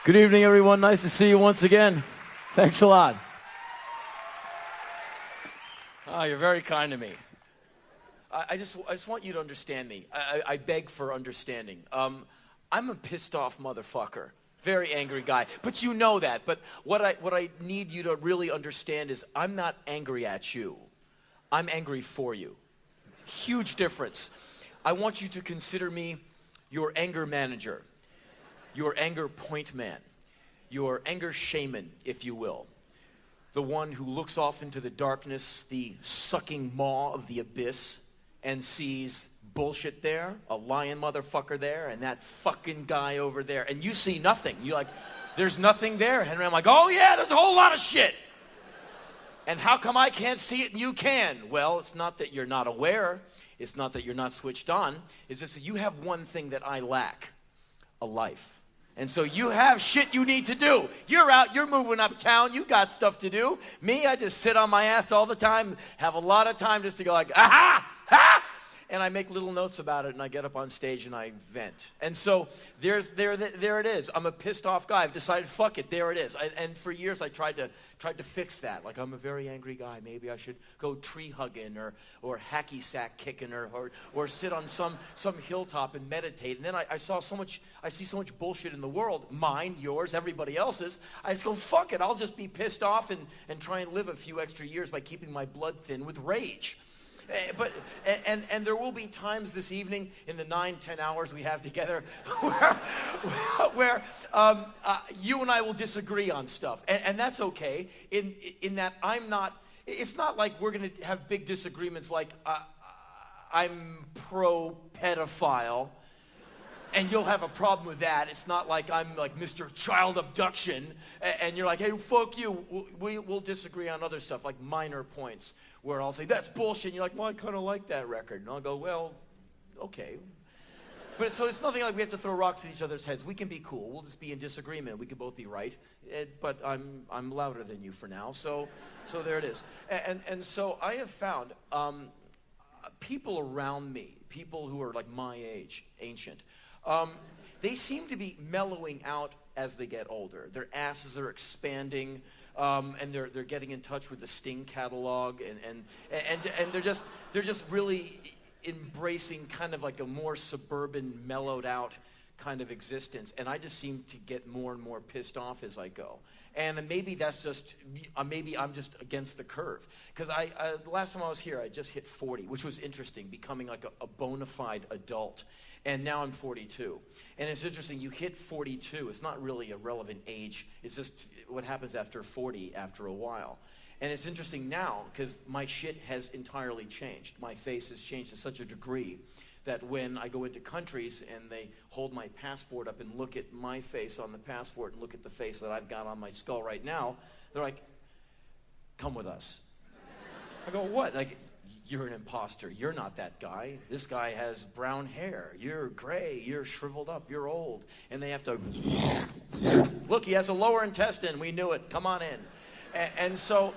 Good evening, everyone. Nice to see you once again. Thanks a lot. Oh, you're very kind to me. I just want you to understand me. I beg for understanding. I'm a pissed off motherfucker. Very angry guy. But you know that. But what I need you to really understand is I'm not angry at you. I'm angry for you. Huge difference. I want you to consider me your anger manager, your anger point man, your anger shaman, if you will. The one who looks off into the darkness, the sucking maw of the abyss, and sees bullshit there, a lion motherfucker there, and that fucking guy over there. And you see nothing. You're like, there's nothing there, Henry. I'm like, oh yeah, there's a whole lot of shit. And how come I can't see it and you can? Well, it's not that you're not aware. It's not that you're not switched on. It's just that you have one thing that I lack, a life. And so you have shit you need to do. You're out, you're moving uptown, you got stuff to do. Me, I just sit on my ass all the time, have a lot of time just to go like, aha, ha! And I make little notes about it, and I get up on stage and I vent. And so there it is. I'm a pissed off guy. I've decided, fuck it, there it is. And for years I tried to fix that. Like, I'm a very angry guy. Maybe I should go tree hugging or hacky sack kicking or sit on some hilltop and meditate. And then I see so much bullshit in the world, mine, yours, everybody else's. I just go, fuck it. I'll just be pissed off and try and live a few extra years by keeping my blood thin with rage. But there will be times this evening in the 9-10 hours we have together where you and I will disagree on stuff, and that's okay. In that I'm not. It's not like we're going to have big disagreements. Like I'm pro pedophile, and you'll have a problem with that. It's not like I'm like Mr. Child Abduction, and you're like, hey, fuck you. We'll disagree on other stuff, like minor points, where I'll say, that's bullshit. And you're like, well, I kind of like that record. And I'll go, well, okay. But so it's nothing like we have to throw rocks at each other's heads. We can be cool. We'll just be in disagreement. We can both be right. But I'm louder than you for now. So there it is. And so I have found people around me, people who are like my age, ancient, they seem to be mellowing out as they get older. Their asses are expanding, and they're getting in touch with the Sting catalog, and they're just really embracing kind of like a more suburban, mellowed out kind of existence. And I just seem to get more and more pissed off as I go. And maybe that's just, maybe I'm just against the curve. Because the last time I was here, I just hit 40, which was interesting, becoming like a bona fide adult. And now I'm 42. And it's interesting, you hit 42, it's not really a relevant age. It's just what happens after 40 after a while. And it's interesting now, because my shit has entirely changed. My face has changed to such a degree that when I go into countries and they hold my passport up and look at my face on the passport and look at the face that I've got on my skull right now, they're like, come with us. I go, what? Like, you're an imposter. You're not that guy. This guy has brown hair. You're gray. You're shriveled up. You're old. And they have to, look, he has a lower intestine. We knew it. Come on in. And so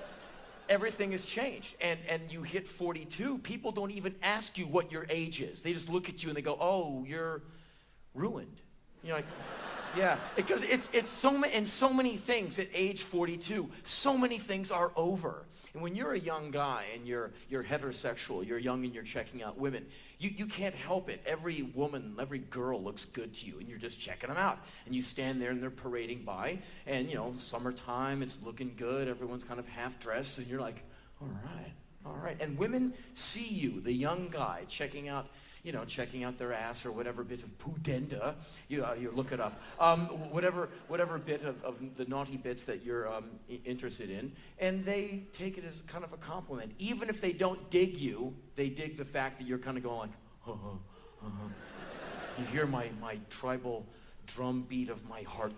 everything has changed. And you hit 42, people don't even ask you what your age is. They just look at you and they go, oh, you're ruined. You're like, yeah, because it's so many things at age 42, so many things are over. And when you're a young guy and you're heterosexual, you're young and you're checking out women, you can't help it. Every woman, every girl looks good to you, and you're just checking them out. And you stand there and they're parading by, and you know, summertime, it's looking good, everyone's kind of half dressed, and you're like, all right. And women see you, the young guy, checking out their ass or whatever bit of pudenda, you look it up, whatever bit of the naughty bits that you're interested in, and they take it as kind of a compliment. Even if they don't dig you, they dig the fact that you're kind of going like, You hear my tribal drum beat of my heart.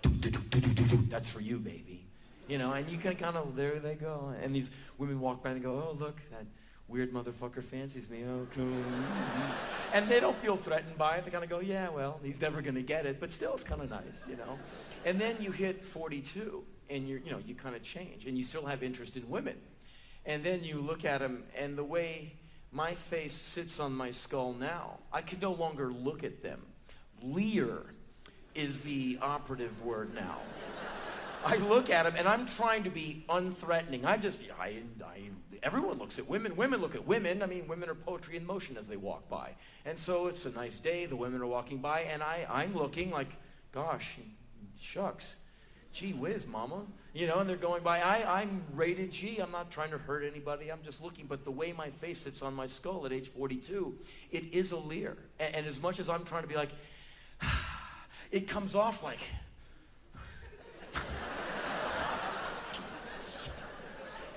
That's for you, baby. You know, and you can kind of, there they go. And these women walk by and they go, oh, look, that weird motherfucker fancies me. Oh, cool. And they don't feel threatened by it. They kind of go, yeah, well, he's never going to get it. But still, it's kind of nice, you know. And then you hit 42, and you kind of change. And you still have interest in women. And then you look at them, and the way my face sits on my skull now, I can no longer look at them, leer, is the operative word now. I look at him, and I'm trying to be unthreatening. Everyone looks at women. Women look at women. I mean, women are poetry in motion as they walk by. And so it's a nice day. The women are walking by, and I'm looking like, gosh, shucks, gee whiz, mama. You know, and they're going by. I'm rated G. I'm not trying to hurt anybody. I'm just looking. But the way my face sits on my skull at age 42, it is a leer. And as much as I'm trying to be like, it comes off like...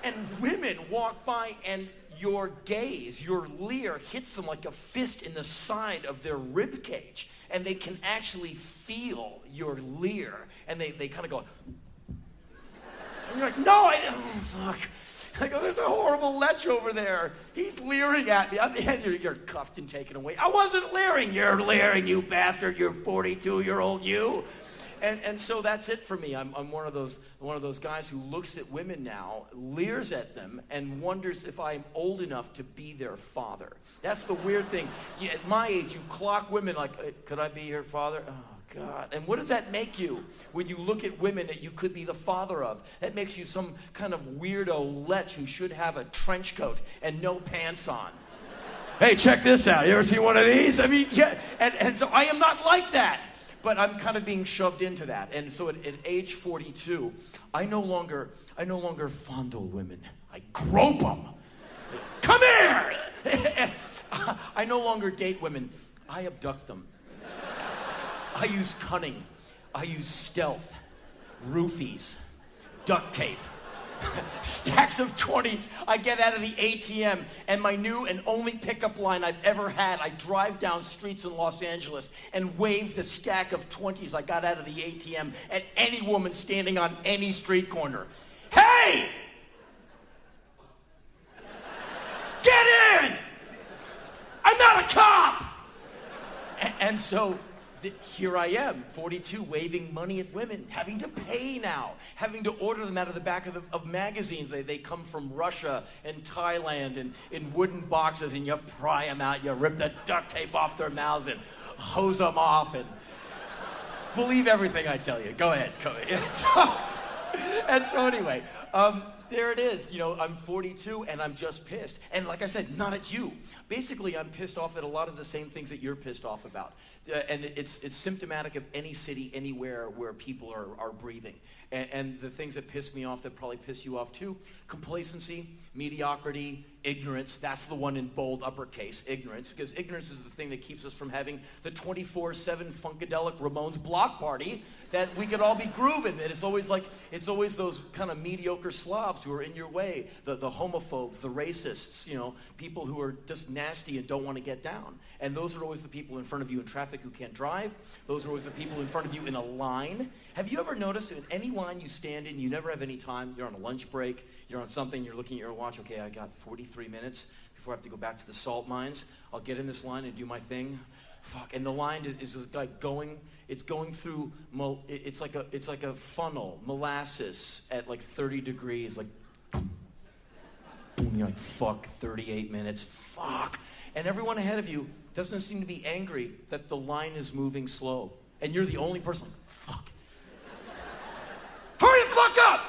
And women walk by, and your gaze, your leer, hits them like a fist in the side of their rib cage, and they can actually feel your leer, and they kind of go, and you're like, no, fuck. I go, there's a horrible lech over there. He's leering at me. You're cuffed and taken away. I wasn't leering. You're leering, you bastard. You're 42-year-old you. And so that's it for me. I'm one of those guys who looks at women now, leers at them, and wonders if I'm old enough to be their father. That's the weird thing. At my age, you clock women like, could I be your father? Oh, God. And what does that make you when you look at women that you could be the father of? That makes you some kind of weirdo lech who should have a trench coat and no pants on. Hey, check this out. You ever seen one of these? I mean, yeah. And so I am not like that. But I'm kind of being shoved into that. And so at age 42, I no longer fondle women. I grope them. Come here! I no longer date women. I abduct them. I use cunning. I use stealth. Roofies. Duct tape. Stacks of 20s. I get out of the ATM, and my new and only pickup line I've ever had, I drive down streets in Los Angeles and wave the stack of 20s I got out of the ATM at any woman standing on any street corner. Hey! Get in! I'm not a cop! And so... here I am, 42, waving money at women, having to pay now, having to order them out of the back of magazines. They come from Russia and Thailand and in wooden boxes, and you pry them out, you rip the duct tape off their mouths and hose them off, and believe everything I tell you. Go ahead. And so anyway, there it is. You know, I'm 42 and I'm just pissed. And like I said, not at you. Basically, I'm pissed off at a lot of the same things that you're pissed off about. And it's symptomatic of any city, anywhere where people are breathing. And the things that piss me off that probably piss you off too: complacency, mediocrity, ignorance. That's the one in bold uppercase, ignorance, because ignorance is the thing that keeps us from having the 24/7 Funkadelic Ramones block party that we could all be grooving. And it's always those kind of mediocre slobs who are in your way, the homophobes, the racists, you know, people who are just nasty and don't want to get down. And those are always the people in front of you in traffic who can't drive. Those are always the people in front of you in a line. Have you ever noticed in any line you stand in, you never have any time? You're on a lunch break, you're on something, you're looking at your watch. Okay, I got 43 minutes before I have to go back to the salt mines. I'll get in this line and do my thing. Fuck, and the line is like going through, it's like a funnel, molasses at like 30 degrees, like, you're like, fuck, 38 minutes, fuck. And everyone ahead of you doesn't seem to be angry that the line is moving slow. And you're the only person like, fuck. Hurry the fuck up!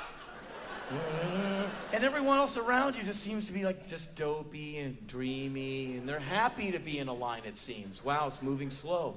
And everyone else around you just seems to be like just dopey and dreamy, and they're happy to be in a line, it seems. Wow, it's moving slow.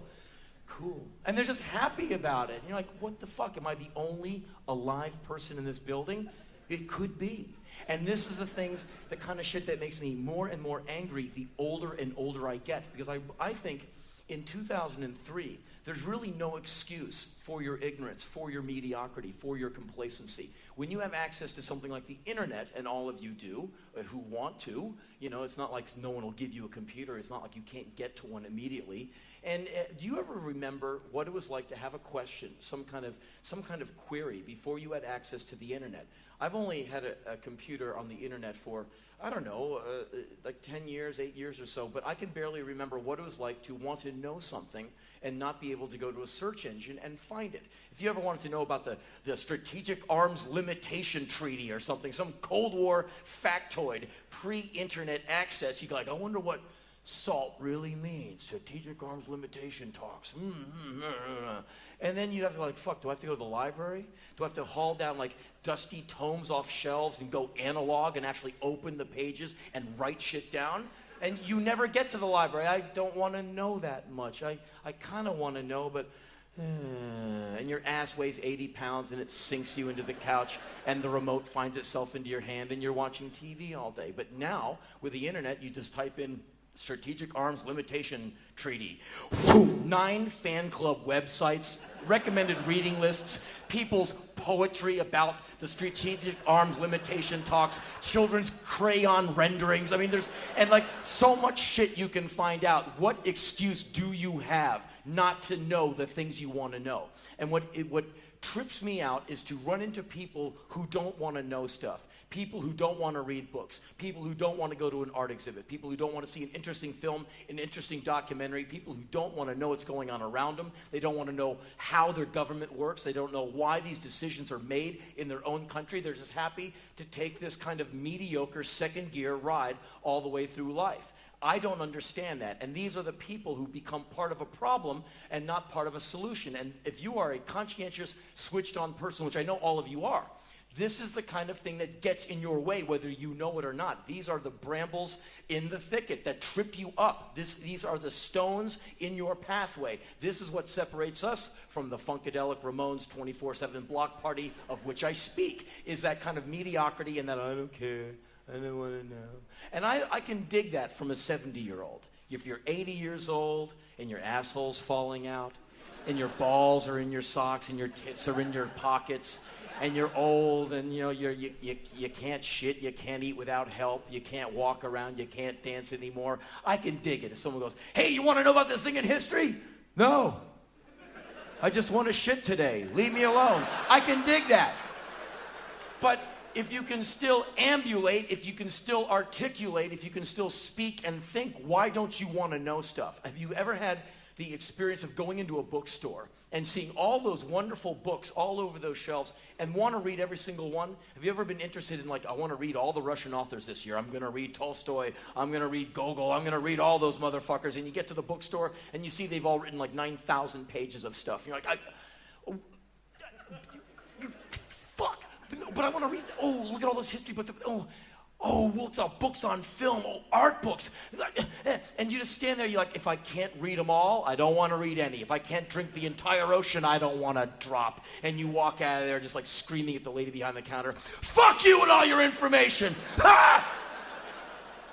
Cool. And they're just happy about it. And you're like, what the fuck? Am I the only alive person in this building? It could be. And this is the kind of shit that makes me more and more angry the older and older I get. Because I think in 2003, there's really no excuse for your ignorance, for your mediocrity, for your complacency. When you have access to something like the internet, and all of you do, who want to, you know, it's not like no one will give you a computer. It's not like you can't get to one immediately. And do you ever remember what it was like to have a question, some kind of query before you had access to the internet? I've only had a computer on the internet for, I don't know, like 10 years, 8 years or so, but I can barely remember what it was like to want to know something and not be able to go to a search engine and find it. If you ever wanted to know about the Strategic Arms Limitation Treaty or something, some Cold War factoid, pre-internet access, you'd go like, I wonder what SALT really means strategic arms limitation talks. And then you have to like, fuck, do I have to go to the library? Do I have to haul down like dusty tomes off shelves and go analog and actually open the pages and write shit down? And you never get to the library. I don't want to know that much. I kind of want to know, but... and your ass weighs 80 pounds and it sinks you into the couch and the remote finds itself into your hand and you're watching TV all day. But now, with the internet, you just type in Strategic Arms Limitation Treaty. 9 fan club websites, recommended reading lists, people's poetry about the Strategic Arms Limitation talks, children's crayon renderings. I mean, there's, and like so much shit you can find out. What excuse do you have not to know the things you want to know? And what trips me out is to run into people who don't want to know stuff. People who don't want to read books, people who don't want to go to an art exhibit, people who don't want to see an interesting film, an interesting documentary, people who don't want to know what's going on around them. They don't want to know how their government works. They don't know why these decisions are made in their own country. They're just happy to take this kind of mediocre second gear ride all the way through life. I don't understand that. And these are the people who become part of a problem and not part of a solution. And if you are a conscientious, switched on person, which I know all of you are, this is the kind of thing that gets in your way, whether you know it or not. These are the brambles in the thicket that trip you up. These are the stones in your pathway. This is what separates us from the Funkadelic Ramones 24/7 block party of which I speak, is that kind of mediocrity and that I don't care, I don't want to know. And I can dig that from a 70-year-old. If you're 80 years old and your asshole's falling out, and your balls are in your socks and your tits are in your pockets, and you're old and you know you can't shit, you can't eat without help, you can't walk around, you can't dance anymore. I can dig it if someone goes, hey, you want to know about this thing in history? No. I just want to shit today. Leave me alone. I can dig that. But if you can still ambulate, if you can still articulate, if you can still speak and think, why don't you want to know stuff? Have you ever had the experience of going into a bookstore and seeing all those wonderful books all over those shelves and want to read every single one? Have you ever been interested in, like, I want to read all the Russian authors this year. I'm going to read Tolstoy. I'm going to read Gogol. I'm going to read all those motherfuckers. And you get to the bookstore and you see they've all written like 9,000 pages of stuff. You're like, fuck. But I want to read, oh, look at all those history books. Oh, look at books on film, oh, art books. And you just stand there, you're like, if I can't read them all, I don't want to read any. If I can't drink the entire ocean, I don't want to drop. And you walk out of there just like screaming at the lady behind the counter, fuck you and all your information. Ah!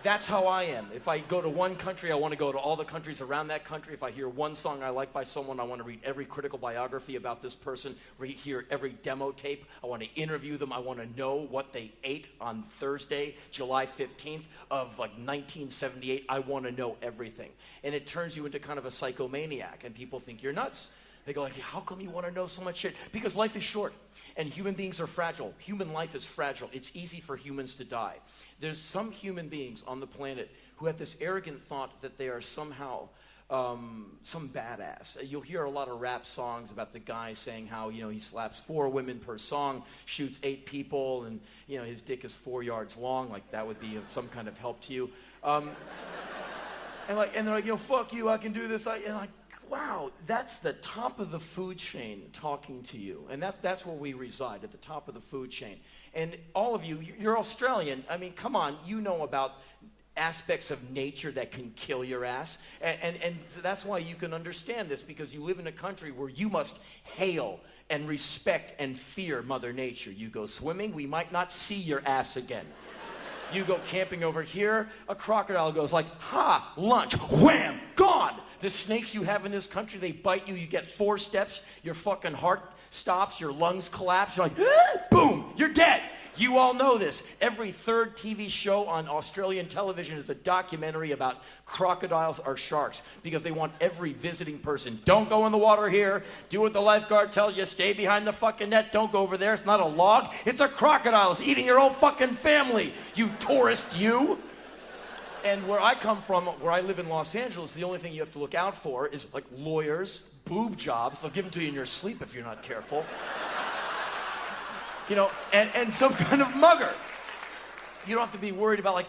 That's how I am. If I go to one country, I want to go to all the countries around that country. If I hear one song I like by someone, I want to read every critical biography about this person, hear every demo tape. I want to interview them. I want to know what they ate on Thursday, July 15th of like 1978. I want to know everything. And it turns you into kind of a psychomaniac, and people think you're nuts. They go like, how come you want to know so much shit? Because life is short. And human beings are fragile. Human life is fragile. It's easy for humans to die. There's some human beings on the planet who have this arrogant thought that they are somehow some badass. You'll hear a lot of rap songs about the guy saying how, you know, he slaps 4 women per song, shoots 8 people, and, you know, his dick is 4 yards long. Like, that would be of some kind of help to you. And they're like, you know, fuck you, I can do this. And like, wow, that's the top of the food chain talking to you. And that's where we reside, at the top of the food chain. And all of you, you're Australian. I mean, come on, you know about aspects of nature that can kill your ass. And that's why you can understand this, because you live in a country where you must hail and respect and fear Mother Nature. You go swimming, we might not see your ass again. You go camping over here, a crocodile goes like, ha, lunch, wham, gone. The snakes you have in this country, they bite you, you get 4 steps, your fucking heart stops, your lungs collapse, you're like, ah, boom, you're dead. You all know this. Every 3rd TV show on Australian television is a documentary about crocodiles or sharks, because they want every visiting person, don't go in the water here, do what the lifeguard tells you, stay behind the fucking net, don't go over there, it's not a log, it's a crocodile, it's eating your own fucking family, you tourist, you. And where I come from, where I live in Los Angeles, the only thing you have to look out for is like lawyers, boob jobs. They'll give them to you in your sleep if you're not careful. You know, and some kind of mugger. You don't have to be worried about like,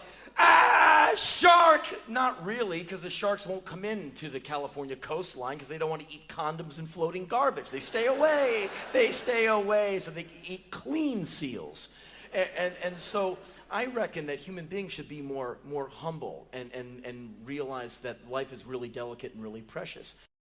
A shark! Not really, because the sharks won't come into the California coastline because they don't want to eat condoms and floating garbage. They stay away. They stay away so they can eat clean seals. And so I reckon that human beings should be more humble and realize that life is really delicate and really precious.